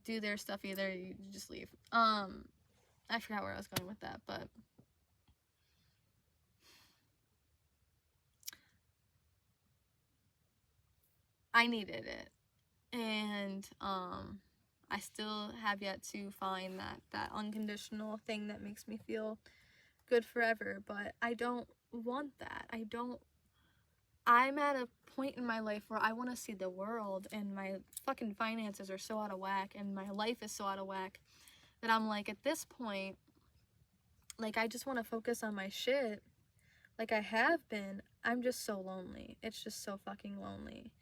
do their stuff either, you just leave. I forgot where I was going with that, but I needed it. And I still have yet to find that unconditional thing that makes me feel good forever, but I don't want that. I'm at a point in my life where I want to see the world, and my fucking finances are so out of whack, and my life is so out of whack, that I'm like, at this point, like, I just want to focus on my shit, like I have been. I'm just so lonely. It's just so fucking lonely.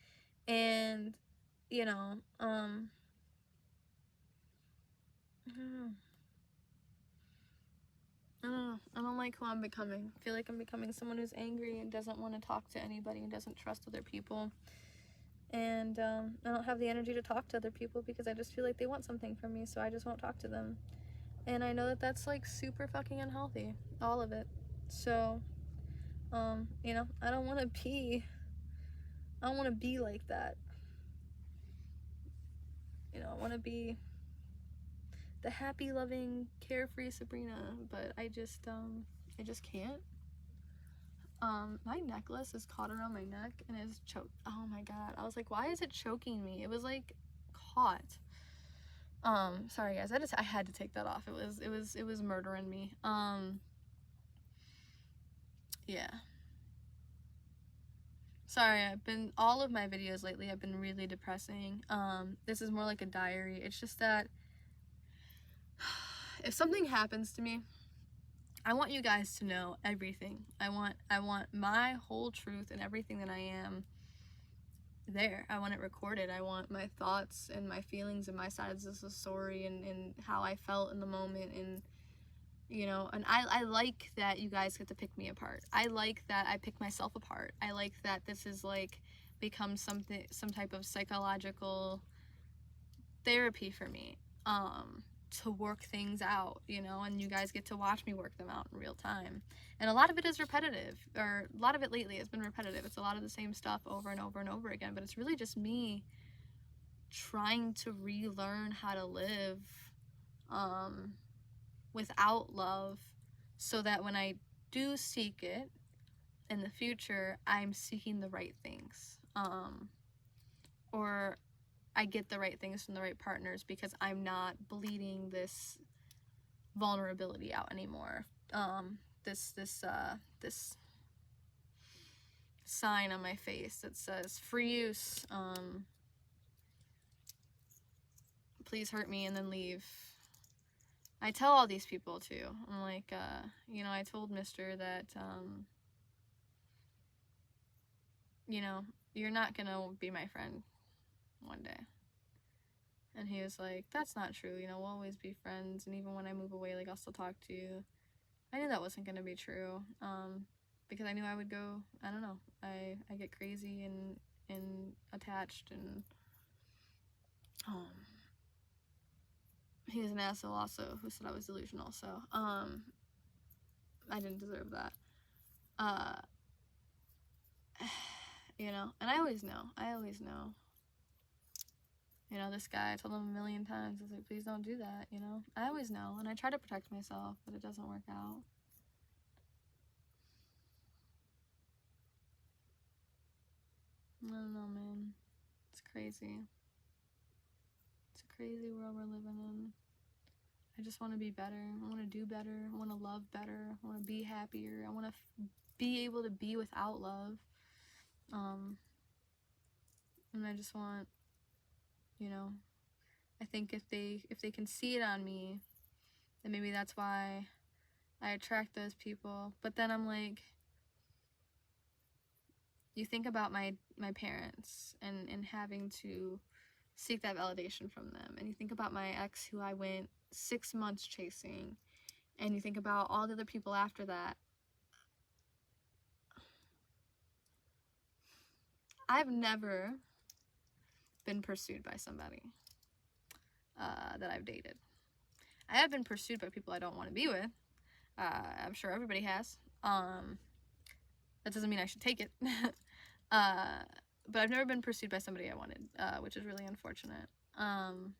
And, you know, I don't know. I don't like who I'm becoming. I feel like I'm becoming someone who's angry and doesn't want to talk to anybody and doesn't trust other people. And I don't have the energy to talk to other people because I just feel like they want something from me, so I just won't talk to them. And I know that that's like super fucking unhealthy, all of it. So, you know, I don't want to be like that. You know, I want to be the happy, loving, carefree Sabrina, but I just can't. My necklace is caught around my neck and it's choked. Oh my god. I was like, why is it choking me? It was like caught. Sorry guys, I had to take that off. It was murdering me. Yeah. Sorry, all of my videos lately have been really depressing. This is more like a diary. It's just that if something happens to me, I want you guys to know everything. I want my whole truth and everything that I am there. I want it recorded. I want my thoughts and my feelings and my sides of the story, and how I felt in the moment, and you know, and I like that you guys get to pick me apart. I like that I pick myself apart. I like that this is like become some type of psychological therapy for me, to work things out, you know, and you guys get to watch me work them out in real time. And a lot of it is repetitive, or a lot of it lately has been repetitive. It's a lot of the same stuff over and over and over again, but it's really just me trying to relearn how to live without love, so that when I do seek it in the future, I'm seeking the right things, or I get the right things from the right partners, because I'm not bleeding this vulnerability out anymore. This sign on my face that says free use, please hurt me and then leave. I tell all these people too. I'm like, you know, I told Mr. that, you know, you're not gonna be my friend one day. And he was like, that's not true, you know, we'll always be friends, and even when I move away, like, I'll still talk to you. I knew that wasn't gonna be true, because I knew I would go, I don't know, I get crazy and attached, and he was an asshole also who said I was delusional, so I didn't deserve that. You know, and I always know. You know, this guy, I told him a million times, I was like, please don't do that, you know? I always know, and I try to protect myself, but it doesn't work out. I don't know, man. It's crazy. It's a crazy world we're living in. I just want to be better. I want to do better. I want to love better. I want to be happier. I want to be able to be without love. And I just want, you know, I think if they can see it on me, then maybe that's why I attract those people. But then I'm like, you think about my parents and having to seek that validation from them, and you think about my ex, who I went 6 months chasing, and you think about all the other people after that. I've never been pursued by somebody that I've dated. I have been pursued by people I don't want to be with. I'm sure everybody has. That doesn't mean I should take it. But I've never been pursued by somebody I wanted, which is really unfortunate. And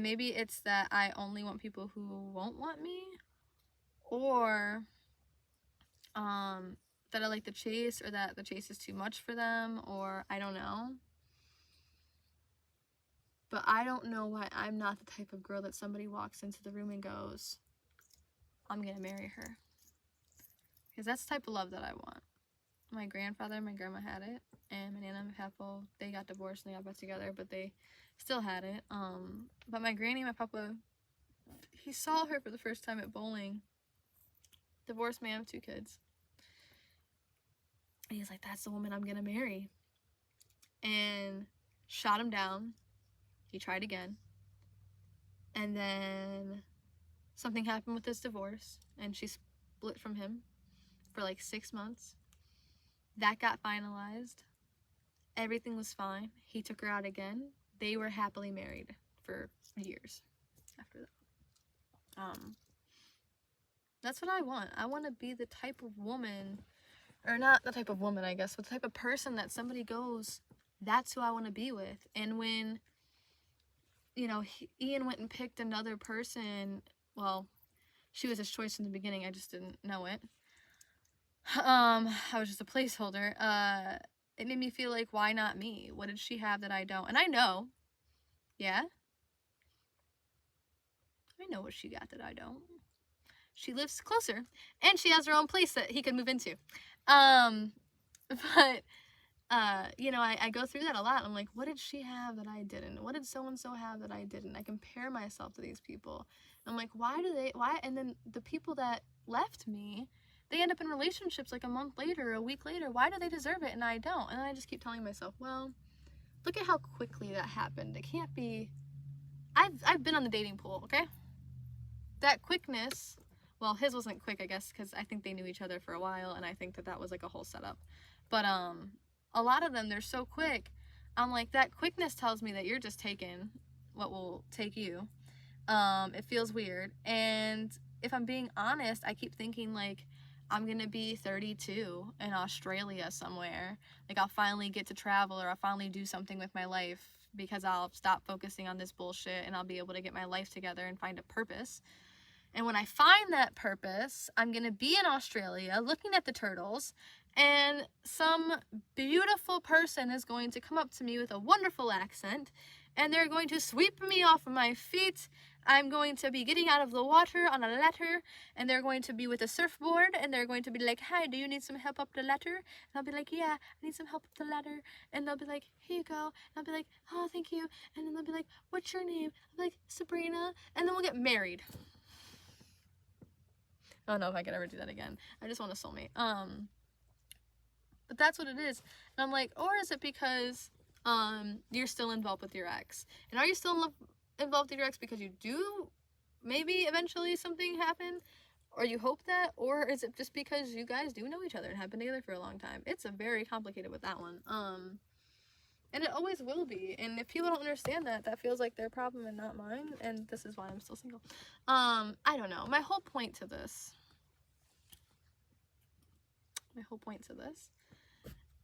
maybe it's that I only want people who won't want me, or that I like the chase, or that the chase is too much for them, or I don't know. But I don't know why I'm not the type of girl that somebody walks into the room and goes, I'm gonna marry her. Because that's the type of love that I want. My grandfather and my grandma had it, and my nana and my papa, they got divorced and they got back together, but they still had it. But my granny and my papa, he saw her for the first time at bowling. Divorced man of 2 kids. And he's like, that's the woman I'm gonna marry. And shot him down. He tried again. And then something happened with his divorce, and she split from him for like 6 months. That got finalized. Everything was fine. He took her out again. They were happily married for years after that. That's what I want. I want to be the type of woman, or not the type of woman, I guess, but the type of person that somebody goes, that's who I want to be with. And when, you know, Ian went and picked another person, well, she was his choice in the beginning, I just didn't know it. I was just a placeholder. It made me feel like, why not me? What did she have that I don't? And I know, yeah, I know what she got that I don't. She lives closer, and she has her own place that he could move into. But you know, I go through that a lot. I'm like, what did she have that I didn't? What did so-and-so have that I didn't? I compare myself to these people. I'm like, why? And then the people that left me, they end up in relationships like a month later, a week later. Why do they deserve it and I don't? And then I just keep telling myself, well, look at how quickly that happened. It can't be. I've been on the dating pool, okay? That quickness, well, his wasn't quick, I guess, because I think they knew each other for a while, and I think that was like a whole setup. But a lot of them, they're so quick. I'm like, that quickness tells me that you're just taking what will take you. It feels weird. And if I'm being honest, I keep thinking like, I'm gonna be 32 in Australia somewhere. Like, I'll finally get to travel, or I'll finally do something with my life, because I'll stop focusing on this bullshit and I'll be able to get my life together and find a purpose. And when I find that purpose, I'm gonna be in Australia looking at the turtles, and some beautiful person is going to come up to me with a wonderful accent, and they're going to sweep me off of my feet. I'm going to be getting out of the water on a ladder, and they're going to be with a surfboard, and they're going to be like, hi, do you need some help up the ladder? And I'll be like, yeah, I need some help up the ladder. And they'll be like, here you go. And I'll be like, oh, thank you. And then they'll be like, what's your name? I'll be like, Sabrina. And then we'll get married. I don't know if I could ever do that again. I just want a soulmate. But that's what it is. And I'm like, or is it because you're still involved with your ex? And are you still involved with your ex because you do maybe eventually something happen, or you hope that, or is it just because you guys do know each other and have been together for a long time? It's a very complicated with that one. And it always will be. And if people don't understand that, that feels like their problem and not mine. And this is why I'm still single. I don't know. My whole point to this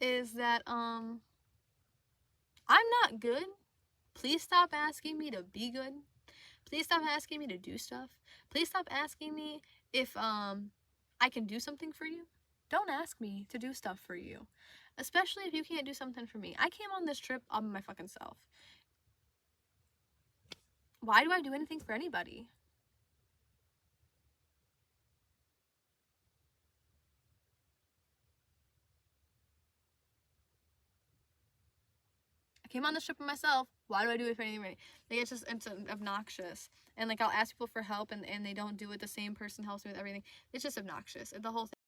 is that I'm not good. Please stop asking me to be good. Please stop asking me to do stuff. Please stop asking me if I can do something for you. Don't ask me to do stuff for you, especially if you can't do something for me. I came on this trip all by my fucking self. Why do I do anything for anybody? I came on this trip by myself. Why do I do it for anybody? Like, it's obnoxious. And like, I'll ask people for help, and they don't do it. The same person helps me with everything. It's just obnoxious. The whole thing.